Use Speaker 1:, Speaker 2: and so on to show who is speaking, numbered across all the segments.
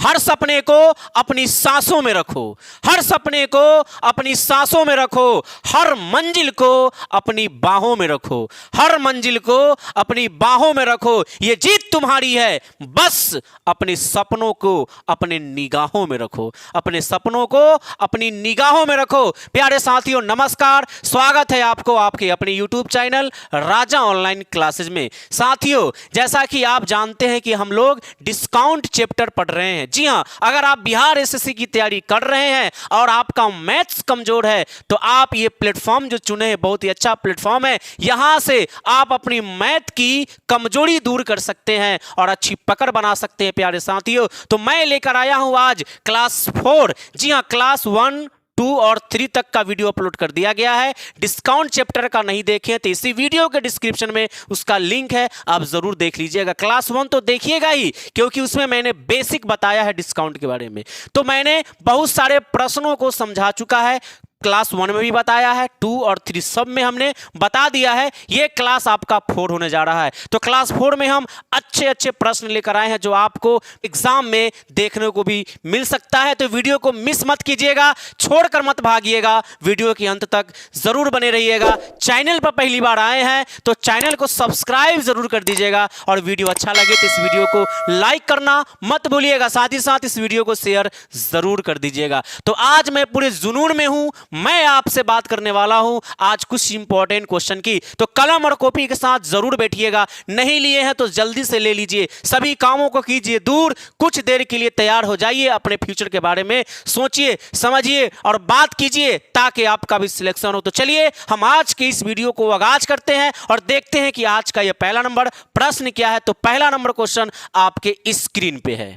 Speaker 1: हर सपने को अपनी सांसों में रखो, हर सपने को अपनी सांसों में रखो, हर मंजिल को अपनी बाहों में रखो, हर मंजिल को अपनी बाहों में रखो। ये जीत तुम्हारी है, बस अपने सपनों को अपने निगाहों में रखो, अपने सपनों को अपनी निगाहों में रखो। प्यारे साथियों नमस्कार, स्वागत है आपको आपके अपने YouTube चैनल राजा ऑनलाइन क्लासेज में। साथियों जैसा कि आप जानते हैं कि हम लोग डिस्काउंट चैप्टर पढ़ रहे हैं। जी हां, अगर आप बिहार एसएससी की तैयारी कर रहे हैं और आपका मैथ्स कमजोर है तो आप ये प्लेटफॉर्म जो चुने हैं बहुत ही अच्छा प्लेटफॉर्म है। यहां से आप अपनी मैथ की कमजोरी दूर कर सकते हैं और अच्छी पकड़ बना सकते हैं। प्यारे साथियों तो मैं लेकर आया हूं आज क्लास 4, जी हां क्लास 1, 2 और 3 तक का वीडियो अपलोड कर दिया गया है। डिस्काउंट चैप्टर का नहीं देखें तो इसी वीडियो के डिस्क्रिप्शन में उसका लिंक है, आप जरूर देख लीजिएगा। क्लास 1 तो देखिएगा ही क्योंकि उसमें मैंने बेसिक बताया है डिस्काउंट के बारे में। तो मैंने बहुत सारे प्रश्नों को समझा चुका है, क्लास 1 में भी बताया है, 2 और 3 सब में हमने बता दिया है। ये क्लास आपका 4 होने जा रहा है। तो क्लास 4 में हम अच्छे अच्छे प्रश्न लेकर आए हैं जो आपको एग्जाम में देखने को भी मिल सकता है। तो वीडियो को मिस मत कीजिएगा, छोड़कर मत भागिएगा, वीडियो के अंत तक जरूर बने रहिएगा। चैनल पर पहली बार आए हैं तो चैनल को सब्सक्राइब जरूर कर दीजिएगा और वीडियो अच्छा लगे तो इस वीडियो को लाइक करना मत भूलिएगा, साथ ही साथ इस वीडियो को शेयर जरूर कर दीजिएगा। तो आज मैं पूरे जुनून में हूं, मैं आपसे बात करने वाला हूं आज कुछ इंपॉर्टेंट क्वेश्चन की। तो कलम और कॉपी के साथ जरूर बैठिएगा, नहीं लिए हैं तो जल्दी से ले लीजिए, सभी कामों को कीजिए दूर, कुछ देर के लिए तैयार हो जाइए, अपने फ्यूचर के बारे में सोचिए समझिए और बात कीजिए ताकि आपका भी सिलेक्शन हो। तो चलिए हम आज के इस वीडियो को आगाज करते हैं और देखते हैं कि आज का यह पहला नंबर प्रश्न क्या है। तो पहला नंबर क्वेश्चन आपके स्क्रीन पे है,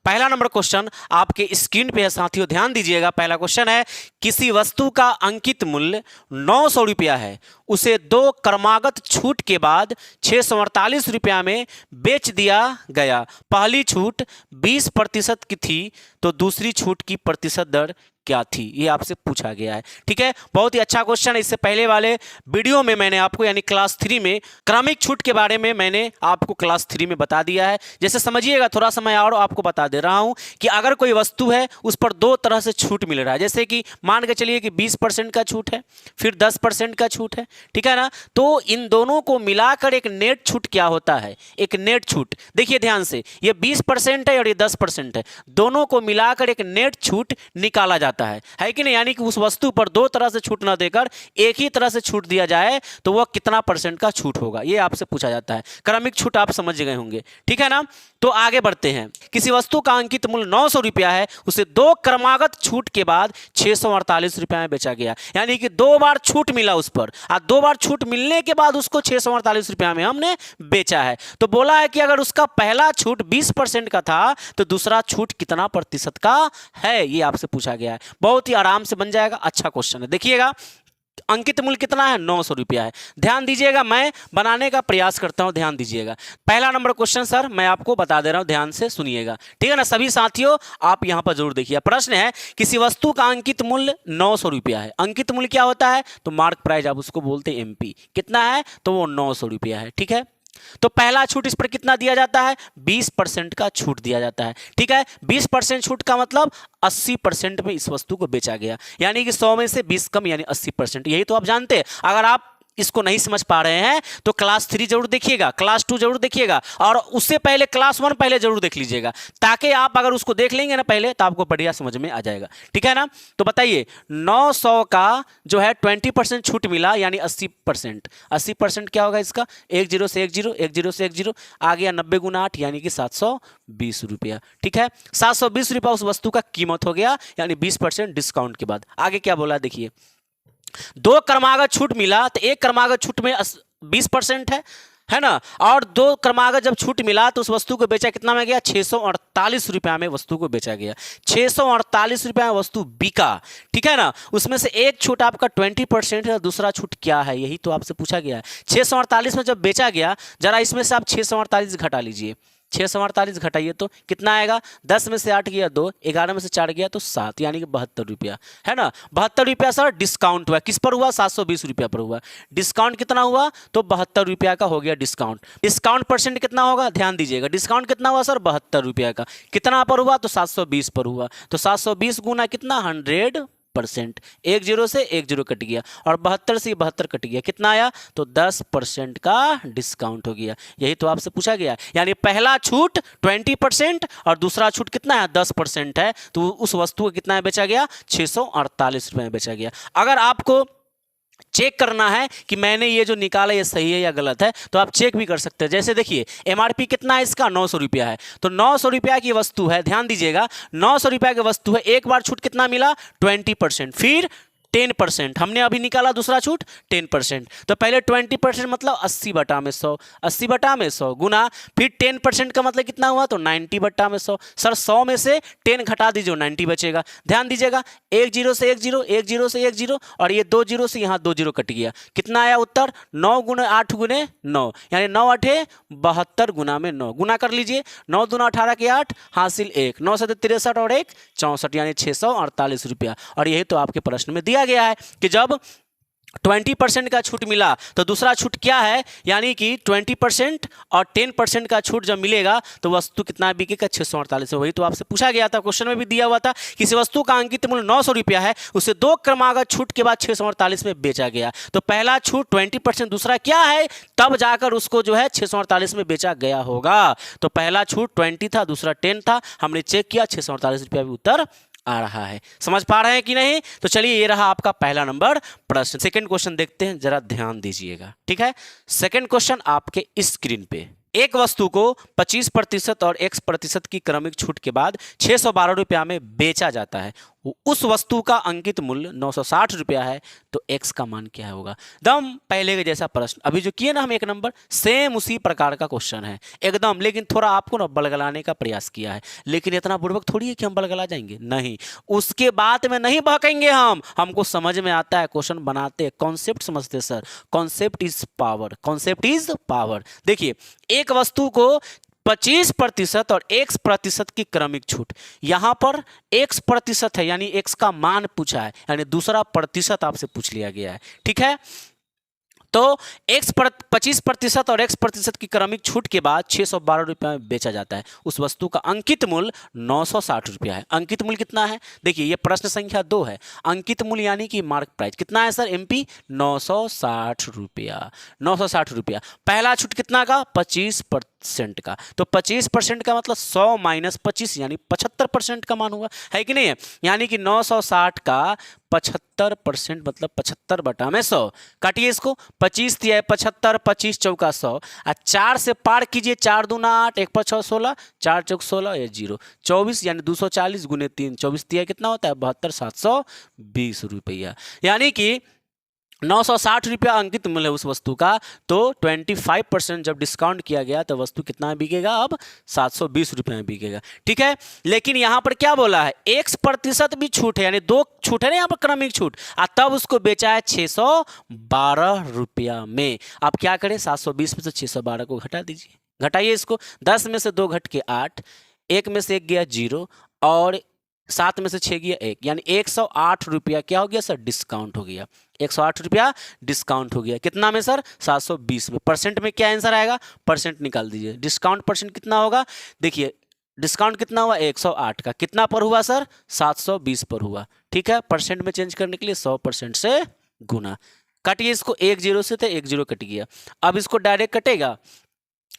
Speaker 1: पहला नंबर क्वेश्चन आपके स्क्रीन पे है साथियों, ध्यान दीजिएगा। पहला क्वेश्चन है, किसी वस्तु का अंकित मूल्य 900 रुपया है, उसे 2 क्रमागत छूट के बाद 648 रुपया में बेच दिया गया। पहली छूट 20% की थी तो दूसरी छूट की प्रतिशत दर क्या थी, ये आपसे पूछा गया है। ठीक है, बहुत ही अच्छा क्वेश्चन है। इससे पहले वाले वीडियो में मैंने आपको यानी क्लास 3 में क्रमिक छूट के बारे में मैंने आपको क्लास 3 में बता दिया है। जैसे समझिएगा, थोड़ा सा मैं और आपको बता दे रहा हूं कि अगर कोई वस्तु है उस पर 2 तरह से छूट मिल रहा है। जैसे कि मान के चलिए कि 20% का छूट है, फिर 10% का छूट है, ठीक है ना। तो इन दोनों को मिलाकर एक नेट छूट क्या होता है, एक नेट छूट। देखिए ध्यान से, ये 20% है और ये 10% है, दोनों को मिलाकर एक नेट छूट निकाला जाता है कि नहीं। यानी कि उस वस्तु पर 2 तरह से छूट ना देकर एक ही तरह से छूट दिया जाए तो वह कितना % का छूट होगा, यह आपसे पूछा जाता है। क्रमिक छूट आप समझ गए होंगे, ठीक है ना। तो आगे बढ़ते हैं। किसी वस्तु का अंकित मूल्य 900 रुपया है, उसे 2 क्रमागत छूट के बाद 648 रुपया में बेचा गया। यानी कि 2 बार छूट मिला उस पर, 2 बार छूट मिलने के बाद उसको 648 रुपया में हमने बेचा है। तो बोला है कि अगर उसका पहला छूट 20% का था तो दूसरा छूट कितना प्रतिशत का है, ये आपसे पूछा गया है। बहुत ही आराम से बन जाएगा, अच्छा क्वेश्चन है। देखिएगा अंकित मूल्य कितना है, 900 रुपया है। ध्यान दीजिएगा, मैं बनाने का प्रयास करता हूं, ध्यान दीजिएगा। पहला नंबर क्वेश्चन सर मैं आपको बता दे रहा हूं, ध्यान से सुनिएगा, ठीक है ना। सभी साथियों आप यहां पर जरूर देखिए। प्रश्न है, किसी वस्तु का अंकित मूल्य 900 रुपया है। अंकित मूल्य क्या होता है, तो मार्क प्राइस आप उसको बोलते हैं MP। कितना है, तो वो 900 रुपया है, ठीक है। तो पहला छूट इस पर कितना दिया जाता है, 20% का छूट दिया जाता है, ठीक है। 20% छूट का मतलब 80% में इस वस्तु को बेचा गया, यानी कि 100 में से 20 कम यानी 80%। यही तो आप जानते हैं। अगर आप इसको नहीं समझ पा रहे हैं तो क्लास 3 जरूर देखिएगा, क्लास 2 जरूर देखिएगा और उससे पहले क्लास 1 पहले जरूर देख लीजिएगा, ताकि आप अगर उसको देख लेंगे ना पहले तो आपको बढ़िया समझ में आ जाएगा, ठीक है ना। तो बताइए 900 का जो है 20% छूट मिला यानी 80%। 80% क्या होगा इसका, 1 0 से 1 0, 1 0 से 1 0 आ गया, 90 गुना 8 यानी कि 720 रुपया, ठीक है। 720 रुपया उस वस्तु का कीमत हो गया, यानी 20% डिस्काउंट के बाद। आगे क्या बोला देखिए, 2 क्रमागत छूट मिला तो 1 क्रमागत छूट में 20% है ना, और 2 क्रमागत जब छूट मिला तो उस वस्तु को बेचा कितना में गया, 648 रुपया में वस्तु को बेचा गया। 648 रुपया में वस्तु बिका, ठीक है ना। उसमें से एक छूट आपका 20% है, दूसरा छूट क्या है, यही तो आपसे पूछा गया है। 648 में जब बेचा गया, जरा इसमें से आप 648 घटा लीजिए, 648 घटाइए तो कितना आएगा, 10 में से 8 गया 2, 11 में से 4 गया तो 7, यानी कि 72 रुपया, है ना। 72 रुपया सर डिस्काउंट हुआ, किस पर हुआ, 720 रुपया पर हुआ। डिस्काउंट कितना हुआ, तो 72 रुपया का हो गया डिस्काउंट। डिस्काउंट परसेंट कितना होगा, ध्यान दीजिएगा, डिस्काउंट कितना हुआ सर, 72 रुपया का, कितना पर हुआ, तो 720 पर हुआ। तो 720 गुना कितना, 100%, एक जीरो से एक जीरो कट गया और 72 से 72 कट गया, कितना आया, तो 10% का डिस्काउंट हो गया। यही तो आपसे पूछा गया, यानी पहला छूट 20% और दूसरा छूट कितना है, 10% है। तो उस वस्तु को कितना बेचा गया, 648 रुपये में बेचा गया। अगर आपको चेक करना है कि मैंने ये जो निकाला ये सही है या गलत है, तो आप चेक भी कर सकते हैं। जैसे देखिए एमआरपी कितना है इसका, 900 रुपया है, तो 900 रुपया की वस्तु है, ध्यान दीजिएगा 900 रुपया की वस्तु है, एक बार छूट कितना मिला, 20%, फिर 10%, हमने अभी निकाला दूसरा छूट 10%, तो पहले 20% मतलब 80/100, 80/100 गुना, फिर 10% का मतलब कितना हुआ, तो 90/100। सर 100 में से 10 घटा दीजिए 90 बचेगा। ध्यान दीजिएगा, एक जीरो से एक जीरो, एक जीरो से एक जीरो, और ये 2 जीरो से यहाँ 2 जीरो कट गया, कितना आया उत्तर, 9 गुणे 8 गुणे 9, यानी 9 8 72 गुना में 9 गुना कर लीजिए, 9 दूना 18 के 8 हासिल 1, 9 से 63 और 1 64, यानी 648 रुपया। और यही तो आपके प्रश्न में दिया गया है कि जब 20% का छूट मिला तो दूसरा छूट क्या है, यानी कि 20% और 10% का छूट जब मिलेगा तो वस्तु कितना बिकेगा, 648। वही तो आपसे पूछा गया था, क्वेश्चन में भी दिया हुआ था, किसी वस्तु का अंकित मूल्य 900 रुपया है, उसे 2 क्रमागत छूट के बाद 648 में बेचा गया। तो पहला छूट 20%, दूसरा क्या है, तब जाकर उसको जो है 648 में बेचा गया होगा। तो पहला छूट 20 था, दूसरा 10 था, हमने चेक किया 648 रुपया भी उत्तर आ रहा है। समझ पा रहे हैं कि नहीं, तो चलिए ये रहा आपका पहला नंबर प्रश्न। सेकंड क्वेश्चन देखते हैं, जरा ध्यान दीजिएगा, ठीक है। सेकंड क्वेश्चन आपके स्क्रीन पे, एक वस्तु को 25% और X% की क्रमिक छूट के बाद 612 रुपया में बेचा जाता है, उस वस्तु का अंकित मूल्य 960 रुपया है, तो X का मान क्या होगा। दम पहले के जैसा प्रश्न अभी जो किए ना हम 1 नंबर, सेम उसी प्रकार का क्वेश्चन है एकदम, लेकिन थोड़ा आपको ना बलगलाने का प्रयास किया है। लेकिन इतना बुड़बक थोड़ी है कि हम बलगला जाएंगे, नहीं, उसके बाद में नहीं बहकेंगे हम, हमको समझ में आता है, क्वेश्चन बनाते हैं, कॉन्सेप्ट समझते sir, concept is power, concept is power. देखिए एक वस्तु को 25% और X% की क्रमिक छूट, यहां पर X% है यानी X का मान पूछा है, यानी दूसरा प्रतिशत आपसे पूछ लिया गया है, ठीक है। तो 25% और X% की क्रमिक छूट के बाद 612 रुपया में बेचा जाता है, उस वस्तु का अंकित मूल्य 960 रुपया है। अंकित मूल्य कितना है, देखिए ये प्रश्न संख्या 2 है, अंकित मूल्य यानी कि मार्क प्राइस कितना है सर, MP 960 रुपया, 960 रुपया। पहला छूट कितना का, 25% का, तो 25% का मतलब 100 माइनस 25 यानी 75% का मान हुआ, है कि नहीं है, यानी कि 960 का 75% मतलब 75/100, काटिए इसको, 25 दिया है 75, 25 चौका 100, और 4 से पार कीजिए, 4 दूना 8, 1 5 6 16, 4 चौक 16, ये 0 24, यानी 240 गुने 3 24 दिया कितना होता है, 72 720 रुपया, यानी कि 960 रुपया अंकित मूल्य उस वस्तु का। तो 25% जब डिस्काउंट किया गया तो वस्तु कितना में बिकेगा, अब 720 रुपये में बिकेगा, ठीक है। लेकिन यहाँ पर क्या बोला है, X% भी छूट है, यानी 2 छूट है ना यहाँ पर क्रमिक छूट, तब उसको बेचा है 612 रुपया में। आप क्या करें, 720 में से 612 को घटा दीजिए, घटाइए इसको, 10 में से 2 घट के 8, 1 में से 1 गया 0, और 7 में से 6 गया 1, यानी 108 रुपया क्या हो गया सर, डिस्काउंट हो गया, 108 रुपया डिस्काउंट हो गया, कितना में सर, 720 में। परसेंट में क्या आंसर आएगा, परसेंट निकाल दीजिए, डिस्काउंट परसेंट कितना होगा, देखिए डिस्काउंट कितना हुआ, 108 का, कितना पर हुआ सर, 720 पर हुआ, ठीक है। परसेंट में चेंज करने के लिए 100% से गुना, काटिए इसको, 1 0 से थे 1 0 कट गया, अब इसको डायरेक्ट कटेगा,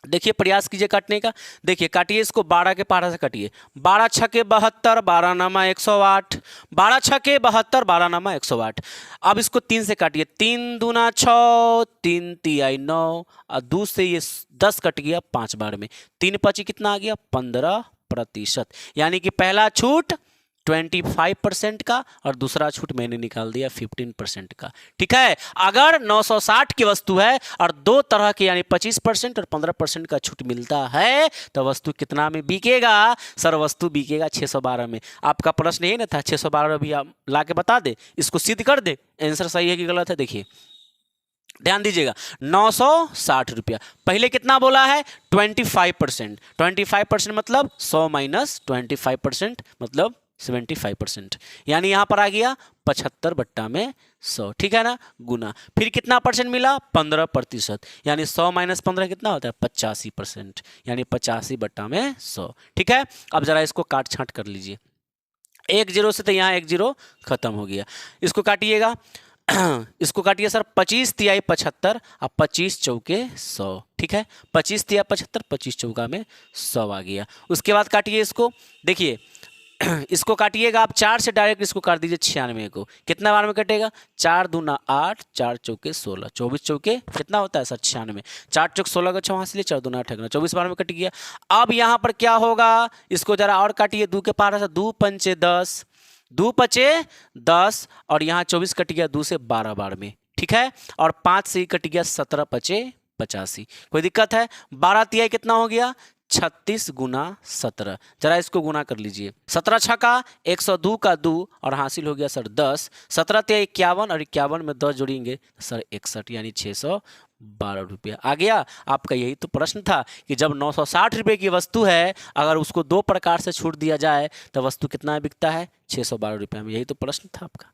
Speaker 1: देखिए प्रयास कीजिए काटने का, देखिए काटिए इसको, 12 के पारा से काटिए, 12 छके 72, 12 नामा 108, 12 छके 72, 12 नामा 108। अब इसको 3 से काटिए, 3 दूना 6, 3 तिहाई 9, और 2 से ये 10 कट गया 5 बार में, 3 5 कितना आ गया, 15%, यानी कि पहला छूट 25% का और दूसरा छूट मैंने निकाल दिया 15% का, ठीक है। अगर 960 की वस्तु है और 2 तरह के यानी 25% और 15% का छूट मिलता है तो वस्तु कितना में बिकेगा, सर वस्तु बिकेगा 612 में। आपका प्रश्न ये ना था 612 भी आप ला के बता दे, इसको सिद्ध कर दे, आंसर सही है कि गलत है, देखिए ध्यान दीजिएगा 960 रुपया। पहले कितना बोला है 25%। 25% मतलब 100 माइनस 25% मतलब 75%, यानी यहां पर आ गया 75 बट्टा में 100, ठीक है ना, गुना, फिर कितना परसेंट मिला 15%, यानी 100 माइनस 15 कितना होता है 85%, यानी 85 बट्टा में 100, ठीक है। अब जरा इसको काट छांट कर लीजिए, एक जीरो से तो यहाँ एक जीरो खत्म हो गया, इसको काटिएगा इसको काटिए सर, 25 तिहाई 75 और 25 चौके 100, ठीक है, 25 तिहाई 75, 25 चौका में 100 आ गया। उसके बाद काटिए इसको, देखिए इसको काटिएगा आप 4 से डायरेक्ट इसको काट दीजिए 96 को, कितना बार में कटेगा 4 दूना 8, 4 चौके 16, 24 चौके कितना होता है सर 96, 4 चौक 16 का 6 लिए 4 दूना 8, 24 बार में कट गया। अब यहाँ पर क्या होगा, इसको जरा और काटिए, 2 के पार 2 पंचे 10, 2 पचे 10 और यहाँ 24 कट गया 2 से 12 बार में, ठीक है, और 5 से ही कट गया 17 पचे 85, कोई दिक्कत है। 12 तिहाई कितना हो गया 36 गुना 17, जरा इसको गुना कर लीजिए, 17 छक्का 102 का 2 और हासिल हो गया सर 10, 17 तिहाई 51 और 51 में 10 जोड़ेंगे सर 61, यानी 612 रुपया आ गया। आपका यही तो प्रश्न था कि जब 960 रुपये की वस्तु है, अगर उसको 2 प्रकार से छूट दिया जाए तो वस्तु कितना बिकता है 612 रुपये में, यही तो प्रश्न था आपका।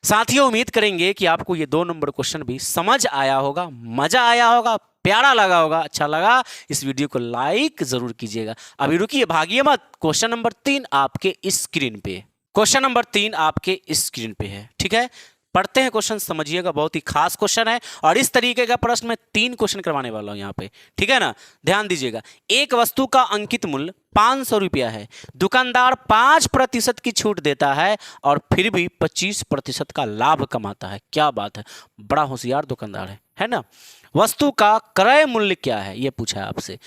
Speaker 1: साथियों उम्मीद करेंगे कि आपको ये 2 नंबर क्वेश्चन भी समझ आया होगा, मजा आया होगा, प्यारा लगा होगा, अच्छा लगा, इस वीडियो को लाइक जरूर कीजिएगा। अभी रुकिए, भागिए मत, क्वेश्चन नंबर 3 आपके स्क्रीन पे, क्वेश्चन नंबर 3 आपके स्क्रीन पे है, ठीक है, पढ़ते हैं क्वेश्चन, समझिएगा, बहुत ही खास क्वेश्चन है और इस तरीके का प्रश्न मैं 3 क्वेश्चन करवाने वाला हूं यहाँ पे, ठीक है ना, ध्यान दीजिएगा। एक वस्तु का अंकित मूल्य 500 रुपया है, दुकानदार 5% की छूट देता है और फिर भी 25% का लाभ कमाता है, क्या बात है, बड़ा होशियार दुकानदार है ना। वस्तु का क्रय मूल्य क्या है, यह पूछा है आपसे।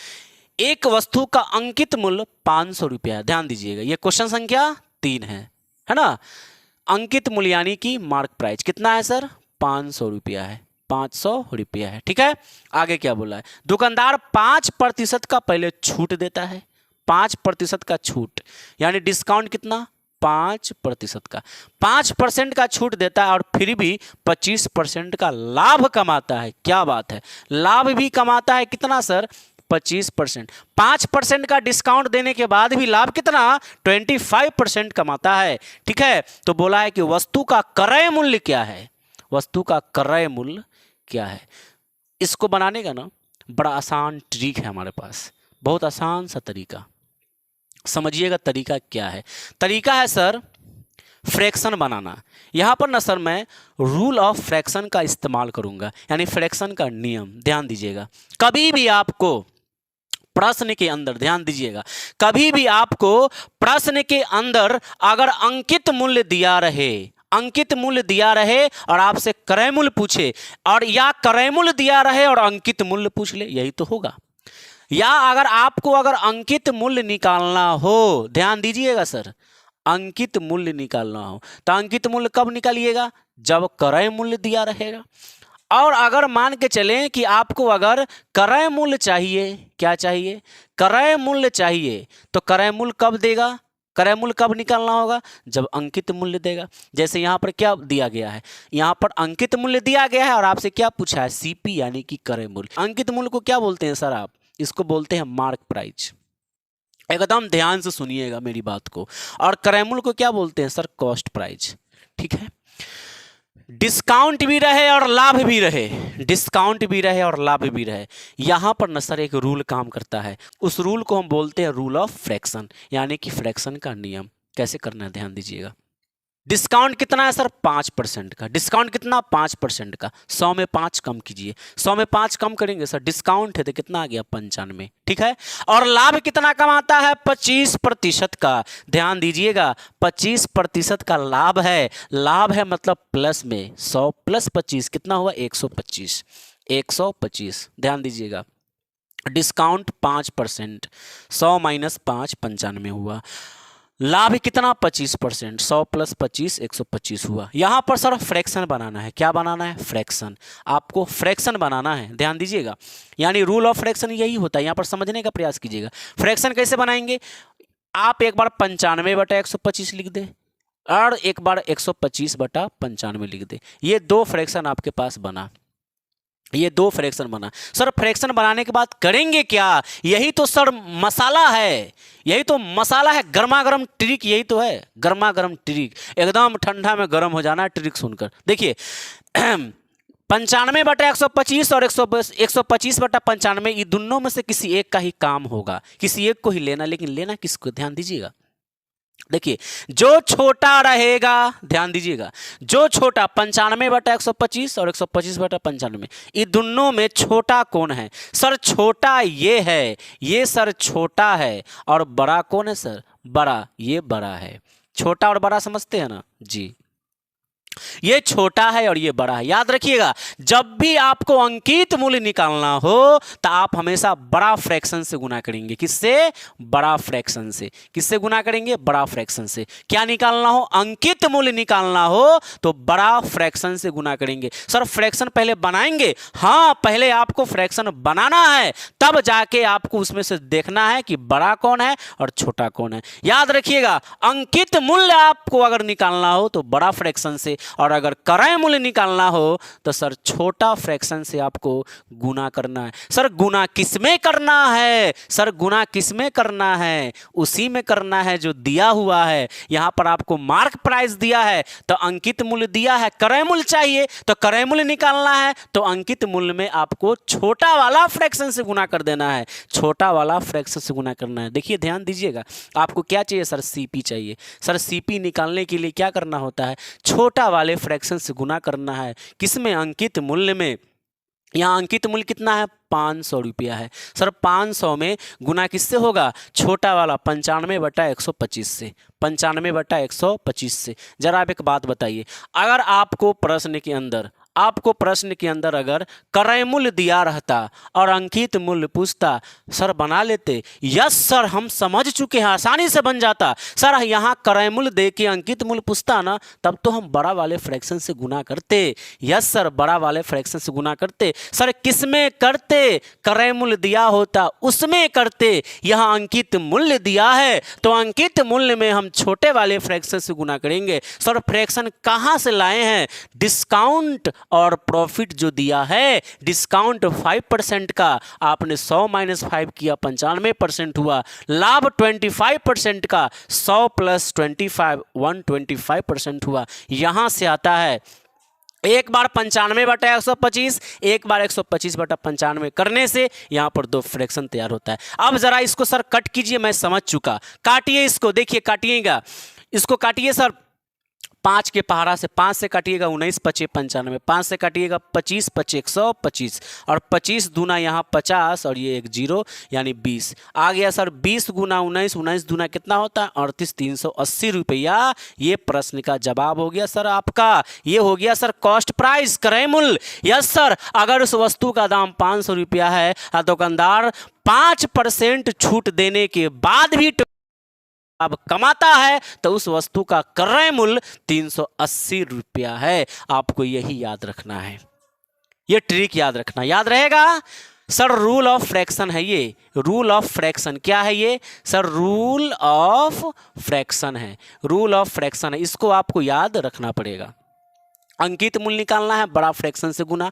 Speaker 1: एक वस्तु का अंकित मूल्य 500 रुपया है, ध्यान दीजिएगा, यह क्वेश्चन संख्या 3 है ना। अंकित मूल्य यानी कि मार्क प्राइस कितना है सर 500 रुपया है, 500 रुपया है, ठीक है। आगे क्या बोला है, दुकानदार 5% का पहले छूट देता है, 5% का छूट यानी डिस्काउंट कितना 5% का, 5% का छूट देता है और फिर भी 25% का लाभ कमाता है, क्या बात है, लाभ भी कमाता है कितना सर 25%, 5% का डिस्काउंट देने के बाद भी लाभ कितना 25% कमाता है, ठीक है। तो बोला है कि वस्तु का क्रय मूल्य क्या है, वस्तु का क्रय मूल्य क्या है। इसको बनाने का ना बड़ा आसान ट्रिक है हमारे पास, बहुत आसान सा तरीका, समझिएगा तरीका क्या है। तरीका है सर फ्रैक्शन बनाना। यहाँ पर ना सर मैं रूल ऑफ फ्रैक्शन का इस्तेमाल करूँगा, यानी फ्रैक्शन का नियम, ध्यान दीजिएगा। कभी भी आपको प्रश्न के अंदर, ध्यान दीजिएगा, कभी भी आपको प्रश्न के अंदर अगर अंकित मूल्य दिया रहे, अंकित मूल्य दिया रहे और आपसे क्रय मूल्य पूछे, और या क्रय मूल्य दिया रहे और अंकित मूल्य पूछ ले, यही तो होगा। या अगर आपको अगर अंकित मूल्य निकालना हो, ध्यान दीजिएगा सर, अंकित मूल्य निकालना हो तो अंकित मूल्य कब निकालिएगा जब क्रय मूल्य दिया रहेगा। और अगर मान के चलें कि आपको अगर क्रय मूल्य चाहिए, क्या चाहिए क्रय मूल्य चाहिए, तो क्रय मूल्य कब देगा, क्रय मूल्य कब निकालना होगा जब अंकित मूल्य देगा। जैसे यहाँ पर क्या दिया गया है, यहाँ पर अंकित मूल्य दिया गया है और आपसे क्या पूछा है सीपी यानी कि क्रय मूल्य। अंकित मूल्य को क्या बोलते हैं सर आप, इसको बोलते हैं मार्क प्राइस, एकदम ध्यान से सुनिएगा मेरी बात को। और क्रय मूल्य को क्या बोलते हैं सर कॉस्ट प्राइस, ठीक है। डिस्काउंट भी रहे और लाभ भी रहे, डिस्काउंट भी रहे और लाभ भी रहे, यहां पर न सर एक रूल काम करता है, उस रूल को हम बोलते हैं रूल ऑफ फ्रैक्शन, यानी कि फ्रैक्शन का नियम। कैसे करना है ध्यान दीजिएगा। डिस्काउंट कितना है सर 5% का, डिस्काउंट कितना 5% का, 100 में 5 कम कीजिए, 100 में 5 कम करेंगे सर डिस्काउंट है तो कितना आ गया 95, ठीक है। और लाभ कितना कमाता है 25% का, ध्यान दीजिएगा 25% का लाभ है, लाभ है मतलब प्लस में, 100 प्लस 25 कितना हुआ 125, 125, ध्यान दीजिएगा। डिस्काउंट 5%, 100 माइनस 5 95 हुआ, लाभ कितना 25%, 100 प्लस 25 125 हुआ। यहां पर सर फ्रैक्शन बनाना है, क्या बनाना है फ्रैक्शन, आपको फ्रैक्शन बनाना है, ध्यान दीजिएगा। यानी रूल ऑफ फ्रैक्शन यही होता है, यहां पर समझने का प्रयास कीजिएगा। फ्रैक्शन कैसे बनाएंगे, आप एक बार 95/125 लिख दे और एक बार 125/95 लिख दे, ये 2 फ्रैक्शन आपके पास बना, ये दो फ्रैक्शन बना। सर फ्रैक्शन बनाने के बाद करेंगे क्या? यही तो सर मसाला है, यही तो मसाला है, गर्मा गर्म ट्रिक यही तो है, गर्मा गर्म ट्रिक, एकदम ठंडा में गर्म हो जाना ट्रिक सुनकर। देखिए 95/125 और 125/95, ये दोनों में से किसी एक का ही काम होगा, किसी एक को ही लेना, लेकिन लेना किसको? ध्यान दीजिएगा। देखिए जो छोटा रहेगा, ध्यान दीजिएगा, जो छोटा 95/125 और 125/95, ये दोनों में छोटा कौन है? सर छोटा ये है, ये सर छोटा है, और बड़ा कौन है सर? बड़ा, ये बड़ा है। छोटा और बड़ा समझते हैं ना जी, ये छोटा है और ये बड़ा है। याद रखिएगा, जब भी आपको अंकित मूल्य निकालना हो तो आप हमेशा बड़ा फ्रैक्शन से गुना करेंगे। किससे? बड़ा फ्रैक्शन से। किससे गुना करेंगे? बड़ा फ्रैक्शन से। क्या निकालना हो? अंकित मूल्य निकालना हो तो बड़ा फ्रैक्शन से गुना करेंगे। सर फ्रैक्शन पहले बनाएंगे? हाँ, पहले आपको फ्रैक्शन बनाना है, तब जाके आपको उसमें से देखना है कि बड़ा कौन है और छोटा कौन है। याद रखिएगा, अंकित मूल्य आपको अगर निकालना हो तो बड़ा फ्रैक्शन से, और अगर क्रय मूल्य निकालना हो तो सर छोटा फ्रैक्शन से आपको गुना करना है। सर गुना किसमें करना है? सर गुना किसमें करना है? उसी में करना है जो दिया हुआ है। यहां पर आपको मार्क प्राइस दिया है तो अंकित मूल्य दिया है, क्रय मूल्य चाहिए तो क्रय मूल्य निकालना है, तो अंकित मूल्य में आपको छोटा वाला फ्रैक्शन से गुना कर देना है, छोटा वाला फ्रैक्शन से गुना करना है। देखिए ध्यान दीजिएगा, आपको क्या चाहिए सर? सीपी चाहिए। सर सीपी निकालने के लिए क्या करना होता है? छोटा वाले फ्रैक्शन से गुना करना है। किसमें? अंकित मूल्य में। यहाँ अंकित मूल्य कितना है? 500 रुपया है। सर 500 में गुना किससे होगा? छोटा वाला 95/125 से, 95/125 से। जरा आप एक बात बताइए, अगर आपको प्रश्न के अंदर अगर क्रय मूल्य दिया रहता और अंकित मूल्य पूछता, सर बना लेते? यस सर, हम समझ चुके हैं, आसानी से बन जाता। सर यहाँ क्रय मूल्य दे के अंकित मूल्य पूछता ना, तब तो हम बड़ा वाले फ्रैक्शन से गुना करते। यस सर, बड़ा वाले फ्रैक्शन से गुना करते। सर किसमें करते? क्रय मूल्य दिया होता उसमें करते। यहाँ अंकित मूल्य दिया है तो अंकित मूल्य में हम छोटे वाले फ्रैक्शन से गुना करेंगे। सर फ्रैक्शन कहाँ से लाए हैं? डिस्काउंट और प्रॉफिट जो दिया है, डिस्काउंट 5% का, आपने 100 - 5 किया, 95% हुआ। लाभ 25% का, 100 + 25, 125% हुआ। यहां से आता है। एक बार 95/125, एक बार 125/95 करने से यहां पर दो फ्रैक्शन तैयार होता है। अब जरा इसको सर कट कीजिए, मैं समझ चुका। काटिए इसको, देखिए काटिएगा, इसको काटिए सर। 5 के पहाड़ा से 5 से काटिएगा 19 × 5 = 95, 5 से काटिएगा 25 × 5 = 125, और 25 दूना यहाँ 50 और ये एक 0 यानी 20 आ गया सर। 20 × 19, 19 दूना कितना होता है? 38, 380 रुपया। ये प्रश्न का जवाब हो गया सर आपका। ये हो गया सर कॉस्ट प्राइस, क्रय मूल्य। यस सर, अगर उस वस्तु का दाम 500 रुपया है और दुकानदार 5% छूट देने के बाद भी अब कमाता है तो उस वस्तु का क्रय मूल्य 380 रुपया है। आपको यही याद रखना है, ये ट्रिक याद रखना। याद रहेगा सर? रूल ऑफ फ्रैक्शन है ये, रूल ऑफ फ्रैक्शन। क्या है ये सर? रूल ऑफ फ्रैक्शन है, रूल ऑफ फ्रैक्शन है। इसको आपको याद रखना पड़ेगा। अंकित मूल्य निकालना है, बड़ा फ्रैक्शन से गुना।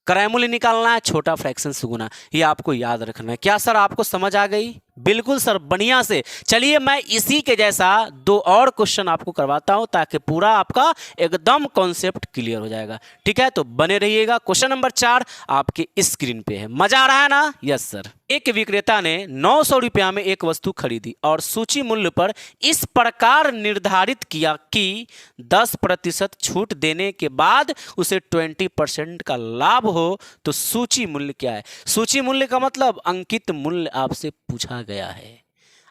Speaker 1: क्रय मूल्य निकालना है, छोटा फ्रैक्शन से गुना। ये आपको याद रखना है। क्या सर आपको समझ आ गई? बिल्कुल सर, बढ़िया से। चलिए मैं इसी के जैसा 2 और क्वेश्चन आपको करवाता हूं ताकि पूरा आपका एकदम कॉन्सेप्ट क्लियर हो जाएगा। ठीक है, तो बने रहिएगा। क्वेश्चन नंबर 4 आपके स्क्रीन पे है। मजा आ रहा है ना? Yes sir. एक विक्रेता ने 900 रुपया में एक वस्तु खरीदी और सूची मूल्य पर इस प्रकार निर्धारित किया कि 10% छूट देने के बाद उसे 20% का लाभ हो, तो सूची मूल्य क्या है? सूची मूल्य का मतलब अंकित मूल्य आपसे पूछा गया है,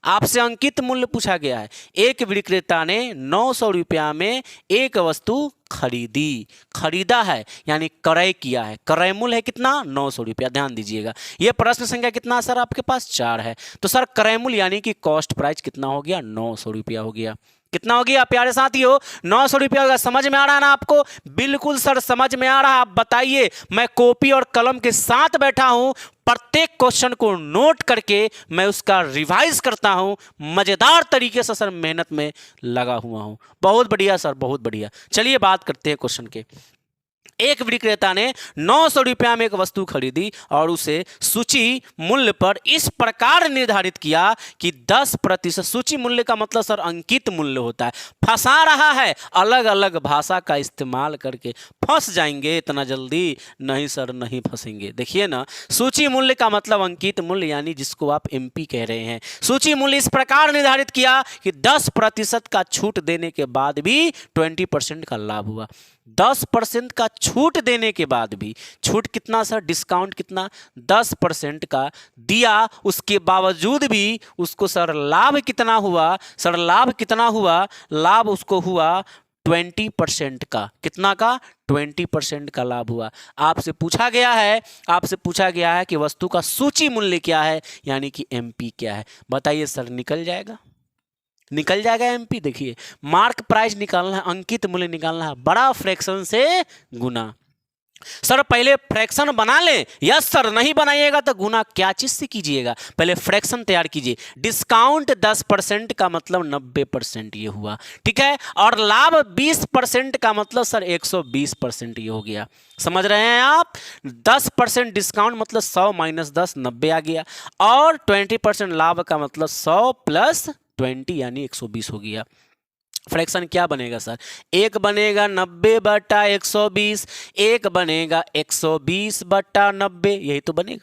Speaker 1: आपसे अंकित मूल्य पूछा गया है। एक विक्रेता ने 900 रुपया में एक वस्तु खरीदा है, यानी क्रय किया है। क्रय मूल्य है कितना? 900 रुपया। ध्यान दीजिएगा, यह प्रश्न संख्या कितना सर आपके पास? 4 है। तो सर क्रय मूल्य यानी कि कॉस्ट प्राइस कितना हो गया? 900 रुपया हो गया। कितना हो गया प्यारे साथियों? 900 रुपया होगा। समझ में आ रहा है ना आपको? बिल्कुल सर समझ में आ रहा है। आप बताइए, मैं कॉपी और कलम के साथ बैठा हूं, प्रत्येक क्वेश्चन को नोट करके मैं उसका रिवाइज करता हूं, मजेदार तरीके से सर मेहनत में लगा हुआ हूं। बहुत बढ़िया सर, बहुत बढ़िया। चलिए बात करते हैं क्वेश्चन के। एक विक्रेता ने 900 रुपया में एक वस्तु खरीदी और उसे सूची मूल्य पर इस प्रकार निर्धारित किया कि 10%, सूची मूल्य का मतलब सर अंकित मूल्य होता है, फंसा रहा है, अलग अलग भाषा का इस्तेमाल करके फंस जाएंगे इतना जल्दी नहीं सर, नहीं फंसेंगे। देखिए ना, सूची मूल्य का मतलब अंकित मूल्य, यानी जिसको आप एमपी कह रहे हैं। सूची मूल्य इस प्रकार निर्धारित किया कि 10% का छूट देने के बाद भी 20% का लाभ हुआ। 10% का छूट देने के बाद भी, छूट कितना सर, डिस्काउंट कितना, 10% का दिया, उसके बावजूद भी उसको सर लाभ कितना हुआ, सर लाभ कितना हुआ, लाभ उसको हुआ 20% का। कितना का? 20% का लाभ हुआ। आपसे पूछा गया है कि वस्तु का सूची मूल्य क्या है, यानी कि एमपी क्या है। बताइए सर, निकल जाएगा एमपी। देखिए, मार्क प्राइस निकालना है, अंकित मूल्य निकालना है, बड़ा फ्रैक्शन से गुना। सर पहले फ्रैक्शन बना ले। यस सर, नहीं बनाइएगा तो गुना क्या चीज से कीजिएगा, पहले फ्रैक्शन तैयार कीजिए। डिस्काउंट 10% का मतलब 90% ये हुआ, ठीक है। और लाभ 20% का मतलब सर 120% ये हो गया। समझ रहे हैं आप? 10% डिस्काउंट मतलब 100 - 10 90 आ गया, और 20% लाभ का मतलब 100 + 20 यानी 120 हो गया। फ्रैक्शन क्या बनेगा सर? एक बनेगा 90/120, एक बनेगा 120/90,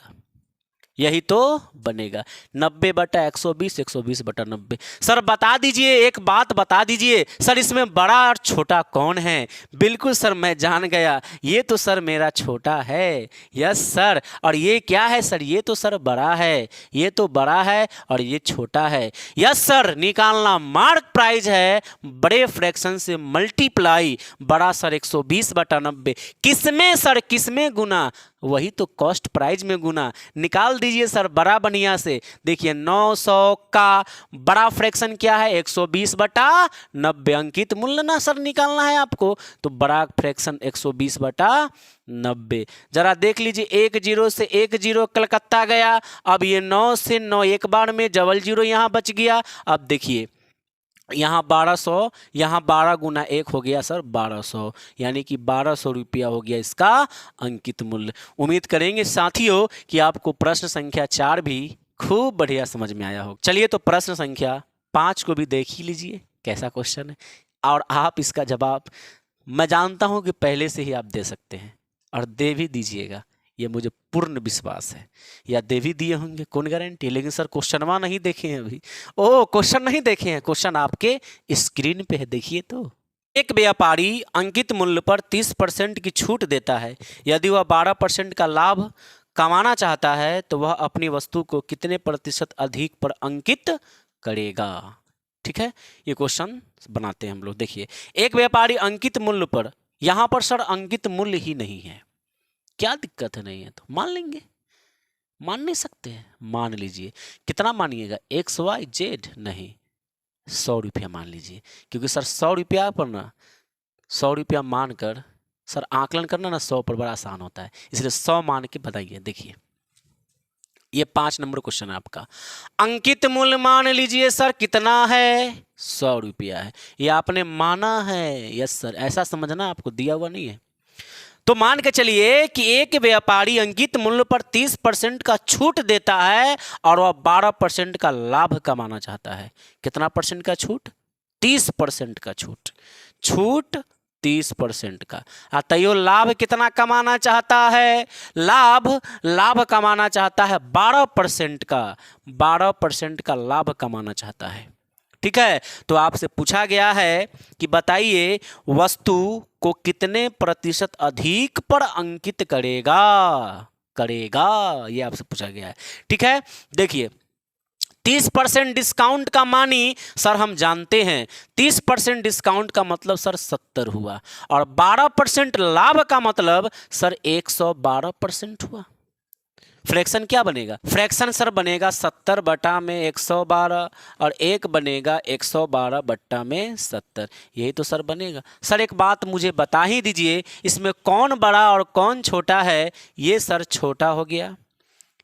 Speaker 1: यही तो बनेगा 90/120, 120/90। सर बता दीजिए, एक बात बता दीजिए सर, इसमें बड़ा और छोटा कौन है? बिल्कुल सर, मैं जान गया, ये तो सर मेरा छोटा है। Yes sir. और ये क्या है सर? ये तो सर बड़ा है, ये तो बड़ा है और ये छोटा है। यस सर, निकालना मार्क प्राइस है, बड़े फ्रैक्शन से मल्टीप्लाई, बड़ा सर 120/90। किसमें सर, किसमें गुना? वही तो कॉस्ट प्राइस में गुना। निकाल दीजिए सर बड़ा बढ़िया से। देखिए 900 का बड़ा फ्रैक्शन क्या है? 120/90। अंकित मूल्य ना सर निकालना है आपको, तो बड़ा फ्रैक्शन 120/90। जरा देख लीजिए, 1 0 से 1 0 कलकत्ता गया। अब ये 9 से 9 एक बार में डबल 0 यहाँ बच गया। अब देखिए यहाँ 1200, यहाँ 12 गुना 1 हो गया सर 1200, यानी कि 1200 रुपया हो गया इसका अंकित मूल्य। उम्मीद करेंगे साथियों कि आपको प्रश्न संख्या 4 भी खूब बढ़िया समझ में आया हो। चलिए तो प्रश्न संख्या 5 को भी देख ही लीजिए, कैसा क्वेश्चन है, और आप इसका जवाब मैं जानता हूँ कि पहले से ही आप दे सकते हैं और दे भी दीजिएगा, ये मुझे पूर्ण विश्वास है। या दे भी दिए होंगे, कौन गारंटी। लेकिन सर क्वेश्चनवा नहीं देखे हैं अभी। क्वेश्चन नहीं देखे हैं, क्वेश्चन आपके स्क्रीन पे है, देखिए तो। एक व्यापारी अंकित मूल्य पर 30% की छूट देता है। यदि वह 12% का लाभ कमाना चाहता है तो वह अपनी वस्तु को कितने प्रतिशत अधिक पर अंकित करेगा। ठीक है, ये क्वेश्चन बनाते हैं हम लोग। देखिए, एक व्यापारी अंकित मूल्य पर, यहां पर सर अंकित मूल्य ही नहीं है, क्या दिक्कत है? नहीं है तो मान लेंगे, मान नहीं सकते हैं, मान लीजिए। कितना मानिएगा? XYZ नहीं, 100 रुपया मान लीजिए, क्योंकि सर 100 रुपया पर ना, 100 रुपया मानकर सर आकलन करना ना 100 पर बड़ा आसान होता है, इसलिए 100 मान के बताइए। देखिए ये 5 नंबर क्वेश्चन है आपका। अंकित मूल्य मान लीजिए सर कितना है? 100 रुपया है, ये आपने माना है। यस सर, ऐसा समझना, आपको दिया हुआ नहीं है। तो मान के चलिए कि एक व्यापारी अंकित मूल्य पर 30% का छूट देता है और वह 12% का लाभ कमाना चाहता है। कितना परसेंट का छूट? 30% का छूट। छूट 30% का। तैयो लाभ कितना कमाना चाहता है? लाभ कमाना चाहता है 12% का। 12% का लाभ कमाना चाहता है। ठीक है, तो आपसे पूछा गया है कि बताइए वस्तु को कितने प्रतिशत अधिक पर अंकित करेगा, ये आपसे पूछा गया है। ठीक है, देखिए 30% डिस्काउंट का मानी सर हम जानते हैं, 30% डिस्काउंट का मतलब सर 70 हुआ, और 12% लाभ का मतलब सर 112% हुआ। फ्रैक्शन क्या बनेगा? फ्रैक्शन सर बनेगा 70/112 और एक बनेगा 112/70। यही तो सर बनेगा। सर एक बात मुझे बता ही दीजिए, इसमें कौन बड़ा और कौन छोटा है? ये सर छोटा हो गया,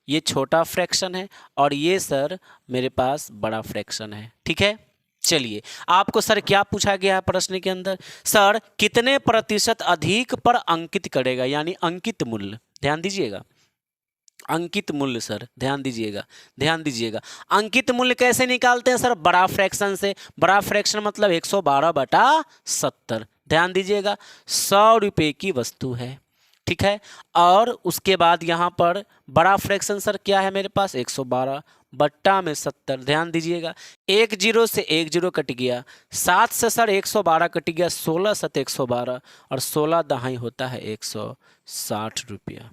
Speaker 1: ये छोटा फ्रैक्शन है, और ये सर मेरे पास बड़ा फ्रैक्शन है। ठीक है, चलिए, आपको सर क्या पूछा गया है प्रश्न के अंदर? सर कितने प्रतिशत अधिक पर अंकित करेगा, यानी अंकित मूल्य। ध्यान दीजिएगा, अंकित मूल्य सर, ध्यान दीजिएगा, ध्यान दीजिएगा। अंकित मूल्य कैसे निकालते हैं सर? बड़ा फ्रैक्शन से। बड़ा फ्रैक्शन मतलब 112/70। ध्यान दीजिएगा, 100 रुपये की वस्तु है, ठीक है। और उसके बाद यहाँ पर बड़ा फ्रैक्शन सर क्या है मेरे पास? 112/70। ध्यान दीजिएगा, 1 जीरो से 1 जीरो कट गया, 7 से सर 112 कट गया, 16 7 112 और 16 दहाई होता है 160 रुपया।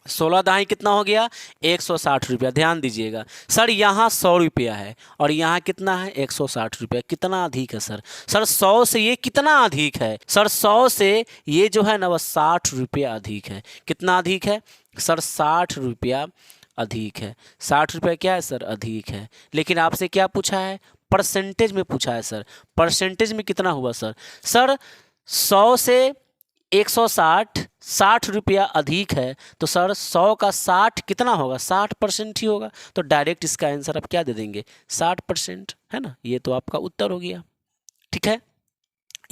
Speaker 1: 16 दहाई कितना हो गया? 160 रुपया। ध्यान दीजिएगा सर, यहाँ 100 रुपया है और यहाँ कितना है? 160 रुपया। कितना अधिक है सर? सर 100 से ये कितना अधिक है? सर 100 से ये जो है ना वह 60 रुपया अधिक है। कितना अधिक है सर? 60 रुपया अधिक है। 60 रुपया क्या है सर? अधिक है। लेकिन आपसे क्या पूछा है? परसेंटेज में पूछा है सर। परसेंटेज में कितना हुआ सर? सर 100 से 160 रुपया अधिक है, तो सर 100 का 60 कितना होगा? 60% ही होगा। तो डायरेक्ट इसका आंसर आप क्या दे देंगे? 60%, है ना। ये तो आपका उत्तर हो गया, ठीक है।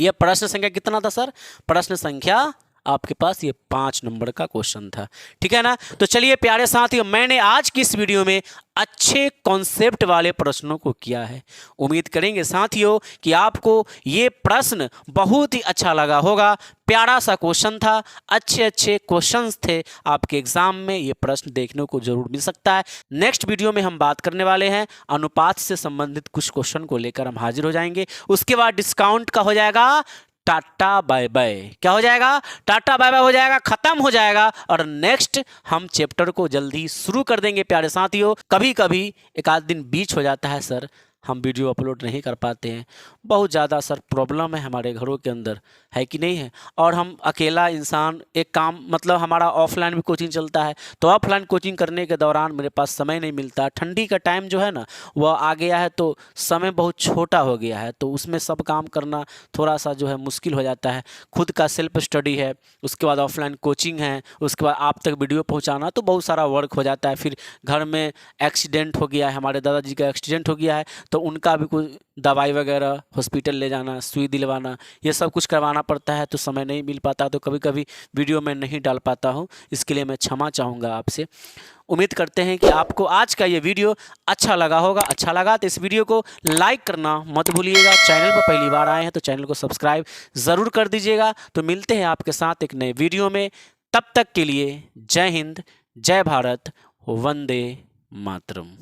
Speaker 1: यह प्रश्न संख्या कितना था सर? प्रश्न संख्या आपके पास ये 5 नंबर का क्वेश्चन था, ठीक है ना। तो चलिए प्यारे साथियों, मैंने आज की इस वीडियो में अच्छे कॉन्सेप्ट वाले प्रश्नों को किया है। उम्मीद करेंगे साथियों कि आपको ये प्रश्न बहुत ही अच्छा लगा होगा। प्यारा सा क्वेश्चन था, अच्छे अच्छे क्वेश्चंस थे। आपके एग्जाम में ये प्रश्न देखने को जरूर मिल सकता है। नेक्स्ट वीडियो में हम बात करने वाले हैं अनुपात से संबंधित कुछ क्वेश्चन को लेकर हम हाजिर हो जाएंगे। उसके बाद डिस्काउंट का हो जाएगा टाटा बाय बाय। क्या हो जाएगा? टाटा बाय बाय हो जाएगा, खत्म हो जाएगा। और नेक्स्ट हम चैप्टर को जल्दी शुरू कर देंगे प्यारे साथियों। कभी कभी एक आध दिन बीच हो जाता है सर, हम वीडियो अपलोड नहीं कर पाते हैं। बहुत ज़्यादा सर प्रॉब्लम है हमारे घरों के अंदर, है कि नहीं है। और हम अकेला इंसान, एक काम मतलब हमारा ऑफलाइन भी कोचिंग चलता है, तो ऑफलाइन कोचिंग करने के दौरान मेरे पास समय नहीं मिलता। ठंडी का टाइम जो है ना वह आ गया है, तो समय बहुत छोटा हो गया है, तो उसमें सब काम करना थोड़ा सा जो है मुश्किल हो जाता है। खुद का सेल्फ स्टडी है, उसके बाद ऑफलाइन कोचिंग है, उसके बाद आप तक वीडियो पहुँचाना, तो बहुत सारा वर्क हो जाता है। फिर घर में एक्सीडेंट हो गया है, हमारे दादाजी का एक्सीडेंट हो गया है, तो उनका भी कुछ दवाई वगैरह हॉस्पिटल ले जाना, सुई दिलवाना, ये सब कुछ करवाना पड़ता है, तो समय नहीं मिल पाता। तो कभी कभी वीडियो में नहीं डाल पाता हूँ, इसके लिए मैं क्षमा चाहूँगा आपसे। उम्मीद करते हैं कि आपको आज का ये वीडियो अच्छा लगा होगा। अच्छा लगा तो इस वीडियो को लाइक करना मत भूलिएगा। चैनल पर पहली बार आए हैं तो चैनल को सब्सक्राइब ज़रूर कर दीजिएगा। तो मिलते हैं आपके साथ एक नए वीडियो में। तब तक के लिए जय हिंद, जय भारत, वंदे मातरम।